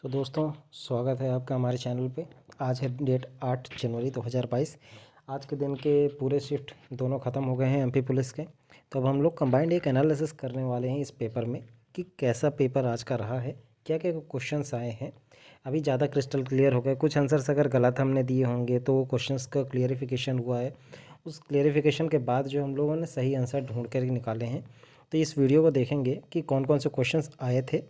तो दोस्तों, स्वागत है आपका हमारे चैनल पे। आज है डेट 8 जनवरी 2022। आज के दिन के पूरे शिफ्ट दोनों ख़त्म हो गए हैं एमपी पुलिस के। तो अब हम लोग कंबाइंड एक एनालिसिस करने वाले हैं इस पेपर में कि कैसा पेपर आज का रहा है, क्या क्या क्वेश्चंस आए हैं। अभी ज़्यादा क्रिस्टल क्लियर हो गए। कुछ आंसर्स अगर गलत हमने दिए होंगे तो वो क्वेश्चंस का क्लियरिफिकेशन हुआ है। उस क्लियरिफिकेशन के बाद जो हम लोगों ने सही आंसर ढूंढ कर निकाले हैं। तो इस वीडियो को देखेंगे कि कौन कौन से क्वेश्चंस आए थे,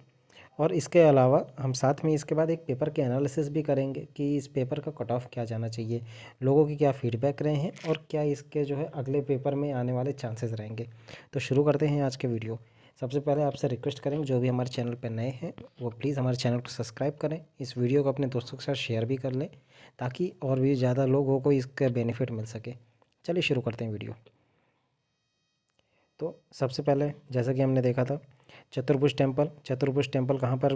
और इसके अलावा हम साथ में इसके बाद एक पेपर के एनालिसिस भी करेंगे कि इस पेपर का कट ऑफ क्या जाना चाहिए, लोगों की क्या फीडबैक रहे हैं और क्या इसके जो है अगले पेपर में आने वाले चांसेस रहेंगे। तो शुरू करते हैं आज के वीडियो। सबसे पहले आपसे रिक्वेस्ट करेंगे, जो भी हमारे चैनल पर नए हैं वो प्लीज़ हमारे चैनल को सब्सक्राइब करें, इस वीडियो को अपने दोस्तों के साथ शेयर भी कर लें ताकि और भी ज़्यादा लोगों को इसका बेनिफिट मिल सके। चलिए शुरू करते हैं वीडियो। तो सबसे पहले जैसा कि हमने देखा था, चतुर्भुज टेम्पल कहाँ पर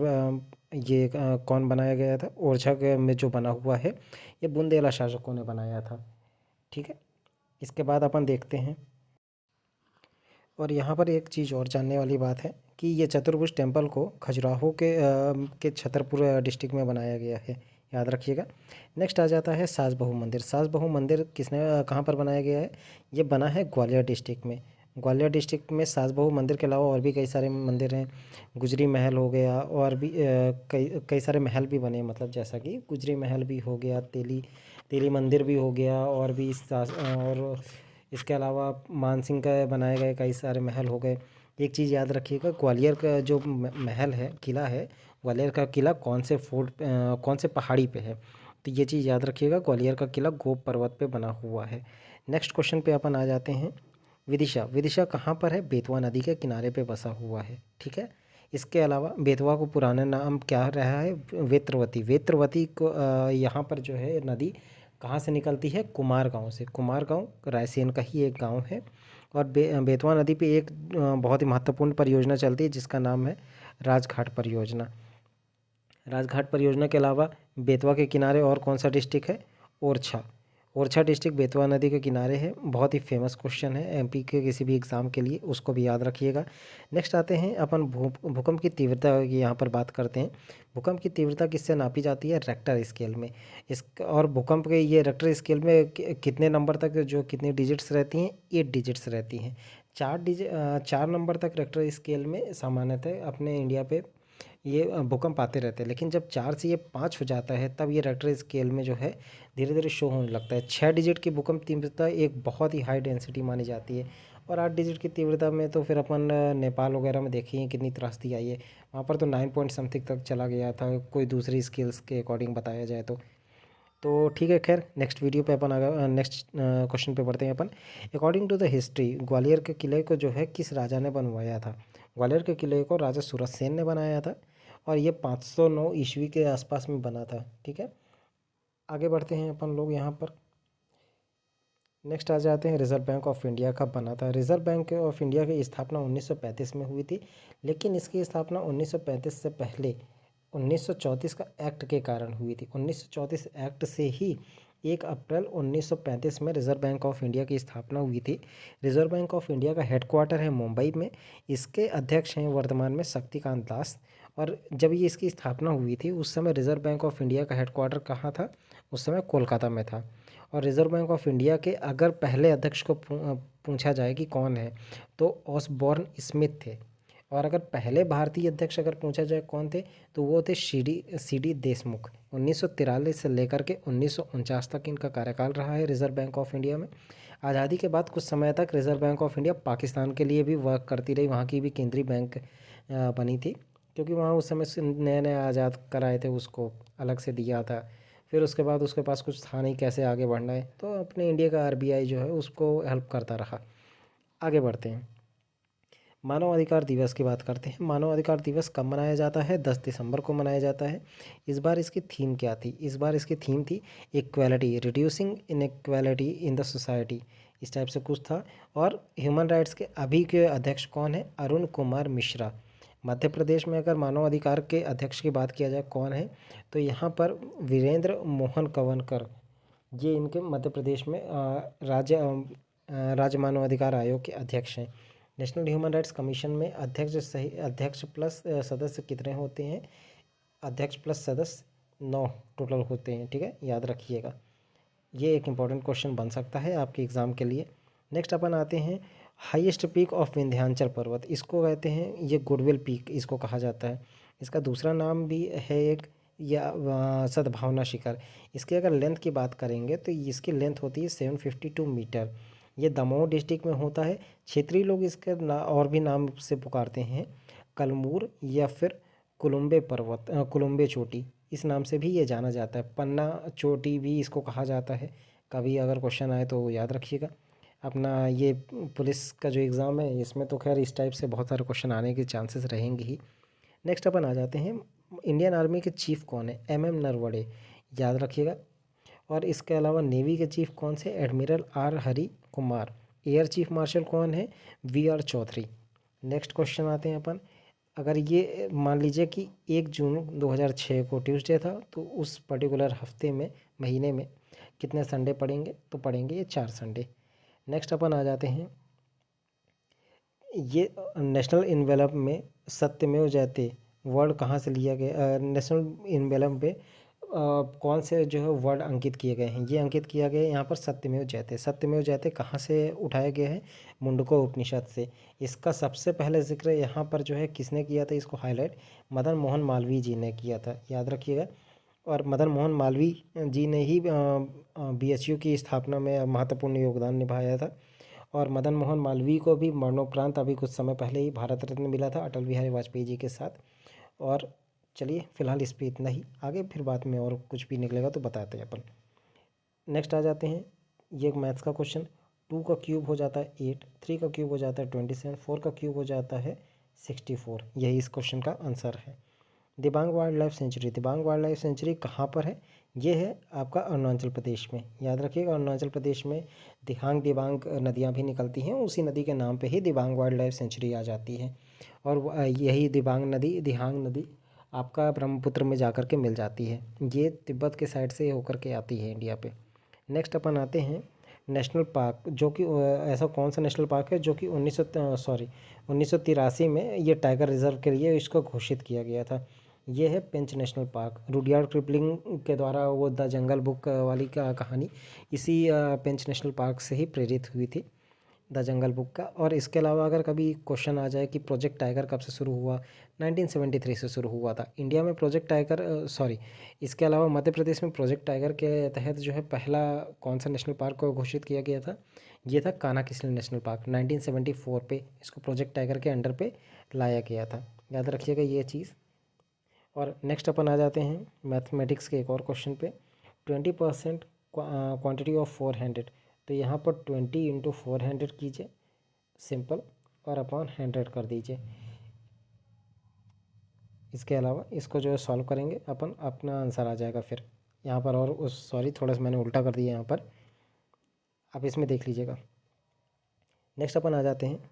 कौन बनाया गया था? ओरछा के में जो बना हुआ है, ये बुंदेला शासकों ने बनाया था। ठीक है, इसके बाद अपन देखते हैं। और यहाँ पर एक चीज़ और जानने वाली बात है कि ये चतुर्भुज टेम्पल को खजुराहो के छतरपुर डिस्ट्रिक्ट में बनाया गया है, याद रखिएगा। नेक्स्ट आ जाता है सास बहू मंदिर। सास बहू मंदिर कहाँ पर बनाया गया है? ये बना है ग्वालियर डिस्ट्रिक्ट में। ग्वालियर डिस्ट्रिक्ट में सास बहू मंदिर के अलावा और भी कई सारे मंदिर हैं। गुजरी महल हो गया, और भी कई कई सारे महल भी बने, मतलब जैसा कि गुजरी महल भी हो गया, तेली मंदिर भी हो गया, और भी और इसके अलावा मानसिंह का बनाए गए कई सारे महल हो गए। एक चीज़ याद रखिएगा, ग्वालियर का जो महल है, किला है, ग्वालियर का किला कौन से पहाड़ी पे है? तो ये चीज़ याद रखिएगा, ग्वालियर का किला गोप पर्वत पे बना हुआ है। नेक्स्ट क्वेश्चन पे अपन आ जाते हैं। विदिशा कहाँ पर है? बेतवा नदी के किनारे पे बसा हुआ है। ठीक है, इसके अलावा बेतवा को पुराना नाम क्या रहा है? वेत्रवती को यहाँ पर जो है नदी कहाँ से निकलती है? कुमार गांव से। कुमार गांव रायसेन का ही एक गांव है। और बेतवा नदी पे एक बहुत ही महत्वपूर्ण परियोजना चलती है जिसका नाम है राजघाट परियोजना। राजघाट परियोजना के अलावा बेतवा के किनारे और कौन सा डिस्ट्रिक्ट है? ओरछा। ओरछा डिस्ट्रिक्ट बेतवा नदी के किनारे है। बहुत ही फेमस क्वेश्चन है एमपी के किसी भी एग्ज़ाम के लिए, उसको भी याद रखिएगा। नेक्स्ट आते हैं अपन भूकंप की तीव्रता की यहाँ पर बात करते हैं। भूकंप की तीव्रता किससे नापी जाती है? रेक्टर स्केल में। और भूकंप के ये रेक्टर स्केल में कितने नंबर तक, जो कितनी डिजिट्स रहती हैं? 8 डिजिट्स रहती हैं। 4 नंबर तक रेक्टर स्केल में सामान्यतः अपने इंडिया पे ये भूकंप आते रहते हैं, लेकिन जब 4 से ये 5 हो जाता है तब ये रेक्टर स्केल में जो है धीरे धीरे शो होने लगता है। 6 डिजिट की भूकंप तीव्रता एक बहुत ही हाई डेंसिटी मानी जाती है। और 8 डिजिट की तीव्रता में तो फिर अपन नेपाल वगैरह में देखिए कितनी त्रासदी आई है, वहाँ पर तो 9 पॉइंट समथिंग तक चला गया था, कोई दूसरी स्केल्स के अकॉर्डिंग बताया जाए तो ठीक है। खैर, नेक्स्ट वीडियो पे अपन नेक्स्ट क्वेश्चन पे बढ़ते हैं अपन। According to the history, Gwalior के किले को जो है किस राजा ने बनवाया था? ग्वालियर के किले को राजा सूरत सेन ने बनाया था, और ये 509 ईस्वी के आसपास में बना था। ठीक है, आगे बढ़ते हैं अपन लोग यहाँ पर। नेक्स्ट आ जाते हैं, रिजर्व बैंक ऑफ इंडिया कब बना था? रिजर्व बैंक ऑफ इंडिया की स्थापना 1935 में हुई थी, लेकिन इसकी स्थापना 1935 से पहले 1934 का एक्ट के कारण हुई थी। 1934 एक्ट से ही 1 अप्रैल 1935 में रिजर्व बैंक ऑफ इंडिया की स्थापना हुई थी। रिजर्व बैंक ऑफ इंडिया का हेडक्वार्टर है मुंबई में। इसके अध्यक्ष हैं वर्तमान में शक्तिकांत दास। और जब ये इसकी स्थापना हुई थी उस समय रिजर्व बैंक ऑफ इंडिया का हेडक्वार्टर कहाँ था? उस समय कोलकाता में था। और रिजर्व बैंक ऑफ इंडिया के अगर पहले अध्यक्ष को पूछा जाए कि कौन है, तो ऑसबॉर्न स्मिथ थे। और अगर पहले भारतीय अध्यक्ष अगर पूछा जाए कौन थे, तो वो थे सी डी देशमुख। 1943 से लेकर के 1949 तक इनका कार्यकाल रहा है रिजर्व बैंक ऑफ इंडिया में। आज़ादी के बाद कुछ समय तक reserve bank of India Pakistan के लिए भी वर्क करती रही, वहाँ की भी केंद्रीय बैंक बनी थी, क्योंकि वहाँ उस समय से नए नए आज़ाद कराए थे, उसको अलग से दिया था। फिर उसके बाद उसके पास कुछ था नहीं कैसे आगे बढ़ना है, तो अपने इंडिया का आरबीआई जो है उसको हेल्प करता रहा। आगे बढ़ते हैं, मानव अधिकार दिवस की बात करते हैं। मानव अधिकार दिवस कब मनाया जाता है? 10 दिसंबर को मनाया जाता है। इस बार इसकी थीम क्या थी? इस बार इसकी थीम थी equality, reducing inequality in the society, इस टाइप से कुछ था। और ह्यूमन राइट्स के अभी के अध्यक्ष कौन है? अरुण कुमार मिश्रा। मध्य प्रदेश में अगर मानव अधिकार के अध्यक्ष की बात किया जाए कौन है, तो यहाँ पर वीरेंद्र मोहन कंवरकर, ये इनके मध्य प्रदेश में राज्य मानव अधिकार आयोग के अध्यक्ष हैं। नेशनल ह्यूमन राइट्स कमीशन में अध्यक्ष प्लस सदस्य कितने होते हैं? अध्यक्ष प्लस सदस्य 9 टोटल होते हैं, ठीक है, याद रखिएगा। ये एक इम्पॉर्टेंट क्वेश्चन बन सकता है आपके एग्ज़ाम के लिए। नेक्स्ट अपन आते हैं हाईएस्ट पीक ऑफ विंध्याचल पर्वत, इसको कहते हैं, ये गुडविल पीक इसको कहा जाता है। इसका दूसरा नाम भी है एक, या सद्भावना शिखर। इसकी अगर लेंथ की बात करेंगे तो इसकी लेंथ होती है 752 मीटर। ये दमोह डिस्ट्रिक्ट में होता है। क्षेत्रीय लोग इसके और भी नाम से पुकारते हैं, कलमूर या फिर कुलुम्बे पर्वत, कुलुम्बे चोटी, इस नाम से भी ये जाना जाता है। पन्ना चोटी भी इसको कहा जाता है। कभी अगर क्वेश्चन आए तो याद रखिएगा। अपना ये पुलिस का जो एग्ज़ाम है इसमें तो खैर इस टाइप से बहुत सारे क्वेश्चन आने के चांसेस रहेंगे ही। नेक्स्ट अपन आ जाते हैं, इंडियन आर्मी के चीफ कौन है? MM नरवणे, याद रखिएगा। और इसके अलावा नेवी के चीफ कौन से? Admiral R Hari Kumar. Air chief marshal कौन है? VR चौधरी। नेक्स्ट क्वेश्चन आते हैं अपन, अगर ये मान लीजिए कि 1 जून 2006 को ट्यूसडे था, तो उस पर्टिकुलर हफ्ते में, महीने में कितने संडे पड़ेंगे? तो पड़ेंगे ये 4 संडे। नेक्स्ट अपन आ जाते हैं, ये नेशनल इन्वेलप में सत्यमेव जयते वर्ड कहाँ से लिया गया? नेशनल इन्वेलप पे कौन से जो है वर्ड अंकित किए गए हैं? ये अंकित किया गया है यहाँ पर सत्यमेव जयते। सत्यमेव जयते कहाँ से उठाया गया है? मुंडको उपनिषद से। इसका सबसे पहले जिक्र यहाँ पर जो है किसने किया था, इसको हाईलाइट मदन मोहन मालवीय जी ने किया था, याद रखिएगा। और मदन मोहन मालवीय जी ने ही BHU की स्थापना में महत्वपूर्ण योगदान निभाया था। और मदन मोहन मालवीय को भी मरणोपरांत अभी कुछ समय पहले ही भारत रत्न मिला था अटल बिहारी वाजपेयी जी के साथ। और चलिए फ़िलहाल इस पे इतना ही, आगे फिर बाद में और कुछ भी निकलेगा तो बताते हैं अपन। नेक्स्ट आ जाते हैं, ये एक मैथ्स का क्वेश्चन। 2 का क्यूब हो जाता है 8, 3 का क्यूब हो जाता है 27, 4 का क्यूब हो जाता है 64। यही इस क्वेश्चन का आंसर है। Dibang wild life sanctuary, Dibang wild life sanctuary कहाँ पर है? ये है आपका अरुणाचल प्रदेश में, याद रखिएगा। अरुणाचल प्रदेश में दिहांग दिबांग नदियाँ भी निकलती हैं, उसी नदी के नाम पे ही दिबांग वाइल्ड लाइफ सेंचुरी आ जाती है। और यही दिबांग नदी, दिहांग नदी आपका ब्रह्मपुत्र में जा कर के मिल जाती है। ये तिब्बत के साइड से होकर के आती है इंडिया पे। नेक्स्ट अपन आते हैं नेशनल पार्क, जो कि ऐसा कौन सा नेशनल पार्क है जो कि 1983 में ये टाइगर रिजर्व के लिए इसको घोषित किया गया था। ये है पेंच नेशनल पार्क। रुडयार्ड किपलिंग के द्वारा वो द जंगल बुक वाली कहानी इसी पेंच नेशनल पार्क से ही प्रेरित हुई थी, द जंगल बुक का। और इसके अलावा अगर कभी क्वेश्चन आ जाए कि प्रोजेक्ट टाइगर कब से शुरू हुआ, 1973 से शुरू हुआ था इंडिया में प्रोजेक्ट टाइगर। इसके अलावा मध्य प्रदेश में प्रोजेक्ट टाइगर के तहत जो है पहला कौन सा नेशनल पार्क को घोषित किया गया था? ये था कान्हा किसली नेशनल पार्क। 1974 पे इसको प्रोजेक्ट टाइगर के अंडर पे लाया गया था, याद रखिएगा ये चीज़। और नेक्स्ट अपन आ जाते हैं मैथमेटिक्स के एक और क्वेश्चन पे। 20% क्वान्टिटी ऑफ 400, तो यहाँ पर 20 × 400 कीजिए सिंपल, और अपॉन 100 कर दीजिए। इसके अलावा इसको जो है सॉल्व करेंगे अपन, अपना आंसर आ जाएगा फिर यहाँ पर। और उस थोड़ा सा मैंने उल्टा कर दिया यहाँ पर, आप इसमें देख लीजिएगा। नेक्स्ट अपन आ जाते हैं,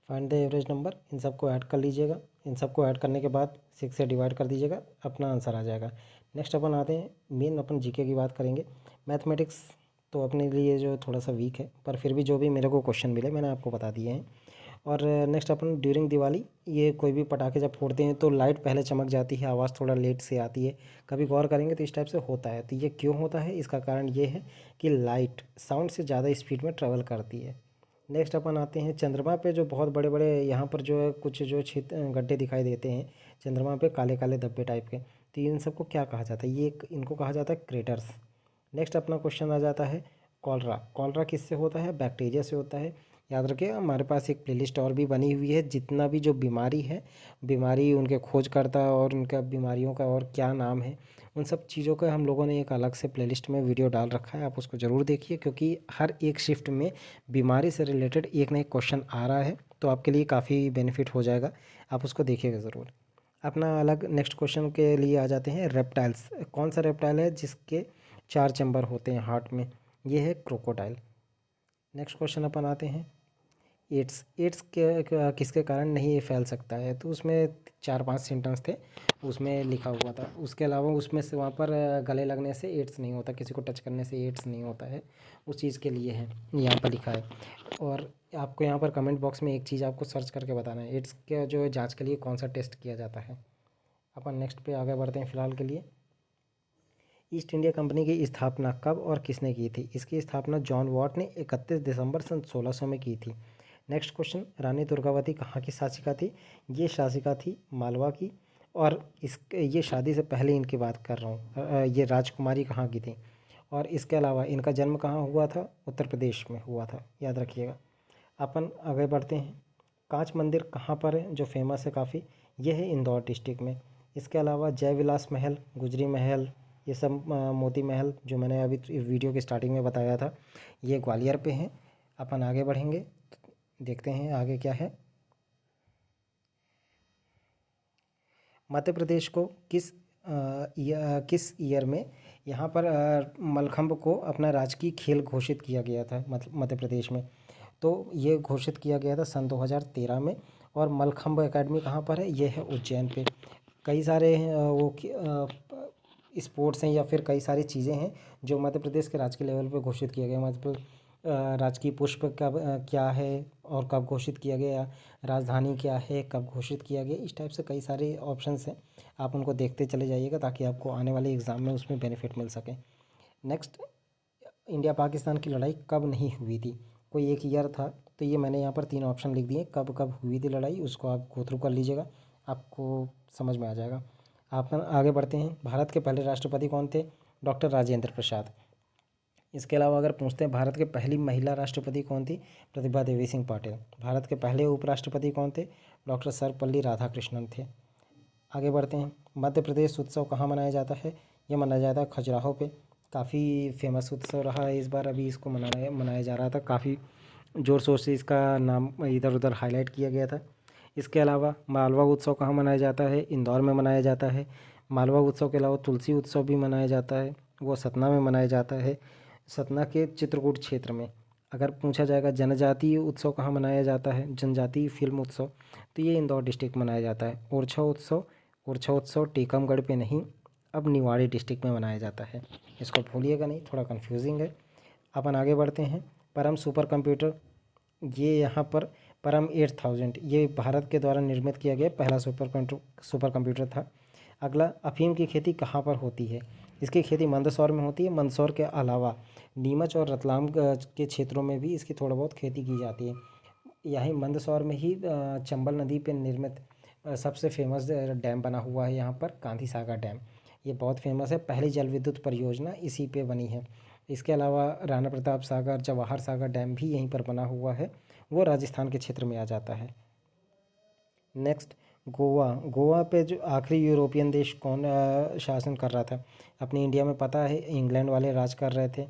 फाइंड द एवरेज नंबर। इन सबको ऐड कर लीजिएगा, इन सबको ऐड करने के बाद 6 से डिवाइड कर दीजिएगा, अपना आंसर आ जाएगा। नेक्स्ट अपन आते हैं, मेन अपन जीके की बात करेंगे। मैथमेटिक्स तो अपने लिए जो थोड़ा सा वीक है, पर फिर भी जो भी मेरे को क्वेश्चन मिले मैंने आपको बता दिए हैं। और नेक्स्ट अपन ड्यूरिंग दिवाली, ये कोई भी पटाखे जब फोड़ते हैं तो लाइट पहले चमक जाती है, आवाज़ थोड़ा लेट से आती है। कभी गौर करेंगे तो इस टाइप से होता है। तो ये क्यों होता है? इसका कारण ये है कि लाइट साउंड से ज़्यादा स्पीड में ट्रेवल करती है। नेक्स्ट अपन आते हैं चंद्रमा पे, जो बहुत बड़े बड़े यहाँ पर जो है कुछ जो गड्ढे दिखाई देते हैं चंद्रमा पे, काले काले धब्बे टाइप के, तो इन सबको क्या कहा जाता है? ये इनको कहा जाता है क्रेटर्स। नेक्स्ट अपना क्वेश्चन आ जाता है कॉलरा। कॉलरा किससे होता है? बैक्टीरिया से होता है। याद रखिए हमारे पास एक प्लेलिस्ट और भी बनी हुई है, जितना भी जो बीमारी है, बीमारी उनके खोजकर्ता और उनका बीमारियों का और क्या नाम है, उन सब चीज़ों का हम लोगों ने एक अलग से प्लेलिस्ट में वीडियो डाल रखा है, आप उसको ज़रूर देखिए। क्योंकि हर एक शिफ्ट में बीमारी से रिलेटेड एक ना एक क्वेश्चन आ रहा है, तो आपके लिए काफ़ी बेनिफिट हो जाएगा, आप उसको देखिएगा ज़रूर। अपना अलग नेक्स्ट क्वेश्चन के लिए आ जाते हैं। रेप्टाइल्स, कौन सा रेप्टाइल है जिसके 4 चैम्बर होते हैं हार्ट में? ये है क्रोकोडाइल। नेक्स्ट क्वेश्चन अपन आते हैं। एड्स, एड्स किसके कारण नहीं फैल सकता है? तो उसमें 4-5 सिम्टम्स थे, उसमें लिखा हुआ था। उसके अलावा उसमें से वहाँ पर गले लगने से एड्स नहीं होता, किसी को टच करने से एड्स नहीं होता है, उस चीज़ के लिए है, यहाँ पर लिखा है। और आपको यहाँ पर कमेंट बॉक्स में एक चीज़ आपको सर्च करके बताना है, एड्स के जो जांच के लिए कौन सा टेस्ट किया जाता है। अपन नेक्स्ट पे आगे बढ़ते हैं फिलहाल के लिए। ईस्ट इंडिया कंपनी की स्थापना कब और किसने की थी? इसकी स्थापना जॉन वॉट ने 31 दिसंबर सन 1600 में की थी। नेक्स्ट क्वेश्चन, रानी दुर्गावती कहाँ की शासिका थी? ये शासिका थी मालवा की। और ये शादी से पहले इनकी बात कर रहा हूँ, ये राजकुमारी कहाँ की थी? और इसके अलावा इनका जन्म कहाँ हुआ था? उत्तर प्रदेश में हुआ था, याद रखिएगा। अपन आगे बढ़ते हैं। कांच मंदिर कहाँ पर है जो फेमस है काफ़ी? ये है इंदौर डिस्ट्रिक्ट में। इसके अलावा जय विलास महल, गुजरी महल, ये सब मोती महल जो मैंने अभी वीडियो की स्टार्टिंग में बताया था, ये ग्वालियर पे हैं। अपन आगे बढ़ेंगे, देखते हैं आगे क्या है। मध्य प्रदेश को किस ईयर में यहाँ पर मलखम्ब को अपना राजकीय खेल घोषित किया गया था मध्य प्रदेश में? तो ये घोषित किया गया था सन 2013 में। और मलखम्ब एकेडमी कहाँ पर है? ये है उज्जैन पे। कई सारे स्पोर्ट्स हैं या फिर कई सारी चीज़ें हैं जो मध्य प्रदेश के राजकीय लेवल पे घोषित किया गया। राजकीय पुष्प कब क्या है और कब घोषित किया गया, राजधानी क्या है, कब घोषित किया गया, इस टाइप से कई सारे ऑप्शंस हैं। आप उनको देखते चले जाइएगा ताकि आपको आने वाले एग्ज़ाम में उसमें बेनिफिट मिल सके। नेक्स्ट, इंडिया पाकिस्तान की लड़ाई कब नहीं हुई थी? कोई एक ईयर था, तो ये मैंने यहाँ पर 3 ऑप्शन लिख दिए, कब कब हुई थी लड़ाई, उसको आप गो थ्रू कर लीजिएगा, आपको समझ में आ जाएगा। आप आगे बढ़ते हैं। भारत के पहले राष्ट्रपति कौन थे? डॉक्टर राजेंद्र प्रसाद। इसके अलावा अगर पूछते हैं भारत के पहली महिला राष्ट्रपति कौन थी? प्रतिभा देवी सिंह पाटिल। भारत के पहले उपराष्ट्रपति कौन थे? डॉक्टर सर्वपल्ली राधाकृष्णन थे। आगे बढ़ते हैं। मध्य प्रदेश उत्सव कहाँ मनाया जाता है? ये मनाया जाता है खजुराहो पे। काफ़ी फेमस उत्सव रहा है इस बार, अभी इसको मनाया जा रहा था, काफ़ी ज़ोर शोर से इसका नाम इधर उधर हाईलाइट किया गया था। इसके अलावा मालवा उत्सव कहाँ मनाया जाता है? इंदौर में मनाया जाता है। मालवा उत्सव के अलावा तुलसी उत्सव भी मनाया जाता है, वो सतना में मनाया जाता है, सतना के चित्रकूट क्षेत्र में। अगर पूछा जाएगा जनजातीय उत्सव कहाँ मनाया जाता है, जनजातीय फिल्म उत्सव, तो ये इंदौर डिस्ट्रिक्ट में मनाया जाता है। ओरछा उत्सव टीकमगढ़ पे नहीं, अब निवाड़ी डिस्ट्रिक्ट में मनाया जाता है। इसको भूलिएगा नहीं, थोड़ा कन्फ्यूजिंग है। अपन आगे बढ़ते हैं। परम सुपर कंप्यूटर, ये यहाँ पर परम 8000, ये भारत के द्वारा निर्मित किया गया पहला सुपर कंप्यूटर था। अगला, अफीम की खेती कहाँ पर होती है? इसकी खेती मंदसौर में होती है। मंदसौर के अलावा नीमच और रतलाम के क्षेत्रों में भी इसकी थोड़ा बहुत खेती की जाती है। यहीं मंदसौर में ही चंबल नदी पे निर्मित सबसे फेमस डैम बना हुआ है यहाँ पर, गांधी सागर डैम। ये बहुत फेमस है, पहली जल विद्युत परियोजना इसी पे बनी है। इसके अलावा राणा प्रताप सागर, जवाहर सागर डैम भी यहीं पर बना हुआ है, वो राजस्थान के क्षेत्र में आ जाता है। नेक्स्ट, गोवा पे जो आखिरी यूरोपियन देश कौन शासन कर रहा था? अपनी इंडिया में पता है इंग्लैंड वाले राज कर रहे थे,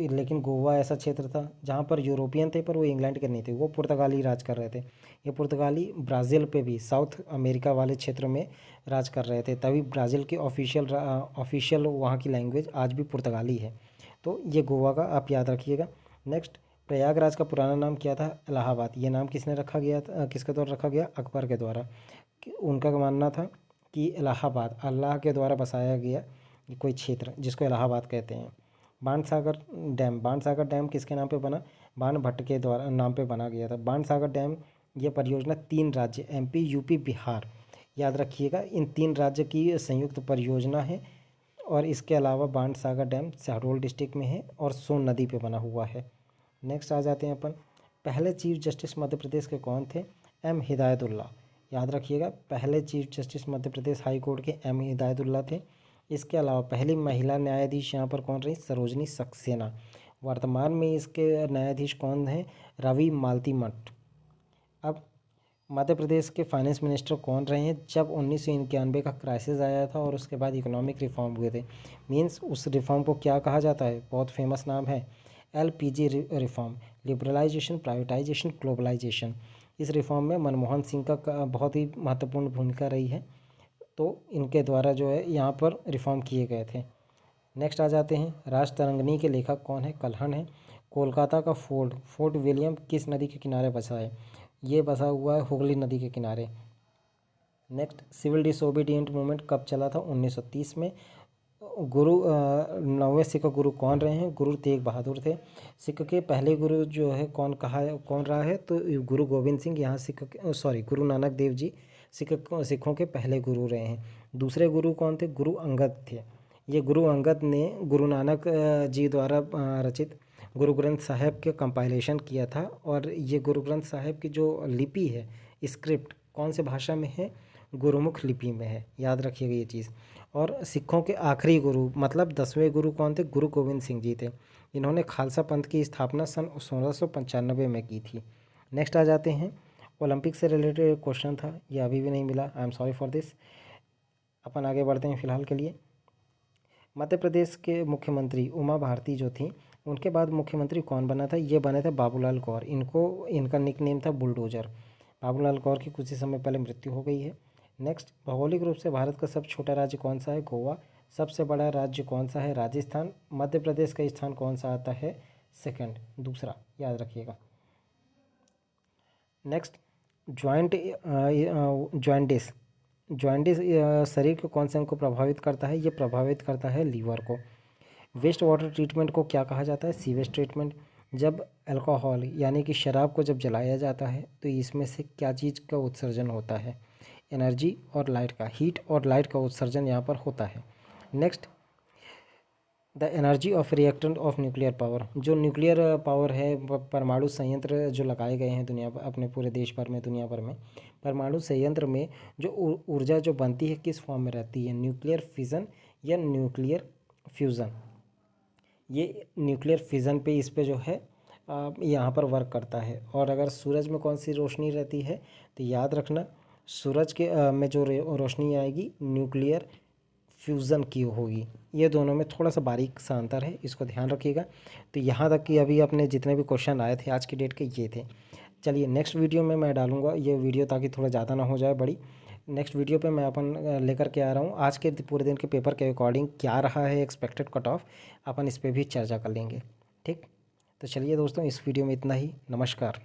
लेकिन गोवा ऐसा क्षेत्र था जहाँ पर यूरोपियन थे पर वो इंग्लैंड के नहीं थे, वो पुर्तगाली राज कर रहे थे। ये पुर्तगाली ब्राज़ील पे भी साउथ अमेरिका वाले क्षेत्र में राज कर रहे थे, तभी ब्राज़ील की ऑफिशियल वहाँ की लैंग्वेज आज भी पुर्तगाली है। तो ये गोवा का आप याद रखिएगा। नेक्स्ट, प्रयागराज का पुराना नाम क्या था? इलाहाबाद। ये नाम किसने रखा गया था, किसके द्वारा रखा गया? अकबर के द्वारा। उनका मानना था कि इलाहाबाद अल्लाह के द्वारा बसाया गया कोई क्षेत्र जिसको इलाहाबाद कहते हैं। बाणसागर डैम किसके नाम पे बना? बाणभट्ट के द्वारा नाम पे बना गया था बाणसागर डैम। ये परियोजना 3 राज्य MP, UP, बिहार, याद रखिएगा, इन 3 राज्य की संयुक्त परियोजना है। और इसके अलावा बाणसागर डैम शहडोल डिस्ट्रिक्ट में है और सोन नदी पे बना हुआ है। नेक्स्ट आ जाते हैं अपन। पहले चीफ जस्टिस मध्य प्रदेश के कौन थे? M हिदायतुल्ला। याद रखिएगा, पहले chief justice Madhya Pradesh high court के M हिदायतुल्ला थे। इसके अलावा पहली महिला न्यायाधीश यहाँ पर कौन रही? सरोजनी सक्सेना। वर्तमान में इसके न्यायाधीश कौन हैं? रवि मालती मठ। अब मध्य प्रदेश के फाइनेंस मिनिस्टर कौन रहे हैं जब 1991 का क्राइसिस आया था और उसके बाद इकोनॉमिक रिफॉर्म हुए थे? मींस उस रिफॉर्म को क्या कहा जाता है? बहुत फेमस नाम है, LPG reform, liberalisation, privatisation, globalisation. इस रिफॉर्म में मनमोहन सिंह का बहुत ही महत्वपूर्ण भूमिका रही है। तो इनके द्वारा जो है यहाँ पर रिफॉर्म किए गए थे। नेक्स्ट आ जाते हैं, राजतरंगिणी के लेखक कौन है? कल्हण है। कोलकाता का फोर्ट विलियम किस नदी के किनारे बसा है? ये बसा हुआ है हुगली नदी के किनारे। नेक्स्ट, सिविल डिसोबीडिएंट मूवमेंट कब चला था? 1930 में। गुरु 9वें सिख गुरु कौन रहे हैं? गुरु तेग बहादुर थे। सिख के पहले गुरु जो है कौन रहा है? तो गुरु गोविंद सिंह, यहाँ गुरु नानक देव जी सिखों के पहले गुरु रहे हैं। दूसरे गुरु कौन थे? गुरु अंगद थे। ये गुरु अंगद ने गुरु नानक जी द्वारा रचित गुरु ग्रंथ साहिब के कंपाइलेशन किया था। और ये गुरु ग्रंथ साहिब की जो लिपि है, स्क्रिप्ट, कौन से भाषा में है? गुरुमुख लिपि में है, याद रखिएगा ये चीज़। और सिखों के आखिरी गुरु मतलब 10वें गुरु कौन थे? गुरु गोविंद सिंह जी थे। इन्होंने खालसा पंथ की स्थापना सन 1695 में की थी। नेक्स्ट आ जाते हैं, ओलंपिक से रिलेटेड एक क्वेश्चन था, ये अभी भी नहीं मिला, I am sorry for this. अपन आगे बढ़ते हैं फिलहाल के लिए। मध्य प्रदेश के मुख्यमंत्री उमा भारती जो थी, उनके बाद मुख्यमंत्री कौन बना था? ये बने थे बाबूलाल गौर। इनका निक नेम था बुलडोजर। बाबूलाल गौर की कुछ ही समय पहले मृत्यु हो गई है। नेक्स्ट, भौगोलिक रूप से भारत का सबसे छोटा राज्य कौन सा है? गोवा। सबसे बड़ा राज्य कौन सा है? राजस्थान। मध्य प्रदेश का स्थान कौन सा आता है? सेकंड, दूसरा, याद रखिएगा। नेक्स्ट, जॉइंटिस जॉइंटिस शरीर के कौन से अंग को प्रभावित करता है? ये प्रभावित करता है लीवर को। वेस्ट वाटर ट्रीटमेंट को क्या कहा जाता है? Sewage treatment. जब अल्कोहल यानी कि शराब को जब जलाया जाता है तो इसमें से क्या चीज़ का उत्सर्जन होता है? एनर्जी और लाइट का, हीट और लाइट का उत्सर्जन यहाँ पर होता है। Next, the energy of reactor of nuclear power. जो न्यूक्लियर पावर है, परमाणु संयंत्र जो लगाए गए हैं दुनिया पर, अपने पूरे देश भर में, दुनिया भर में, परमाणु संयंत्र में जो ऊर्जा जो बनती है किस फॉर्म में रहती है? न्यूक्लियर फिजन या न्यूक्लियर फ्यूज़न। ये न्यूक्लियर फिजन पे इस पे जो है यहाँ पर वर्क करता है। और अगर सूरज में कौन सी रोशनी रहती है तो याद रखना, सूरज के में जो रोशनी आएगी न्यूक्लियर फ्यूज़न की होगी। ये दोनों में थोड़ा सा बारीक सा अंतर है, इसको ध्यान रखिएगा। तो यहाँ तक कि अभी अपने जितने भी क्वेश्चन आए थे आज की डेट के ये थे। चलिए नेक्स्ट वीडियो में मैं डालूंगा ये वीडियो, ताकि थोड़ा ज़्यादा ना हो जाए बड़ी। नेक्स्ट वीडियो पे मैं अपन लेकर के आ रहा हूँ आज के पूरे दिन के पेपर के अकॉर्डिंग क्या रहा है एक्सपेक्टेड कट ऑफ, अपन इस पर भी चर्चा कर लेंगे। ठीक, तो चलिए दोस्तों, इस वीडियो में इतना ही। नमस्कार।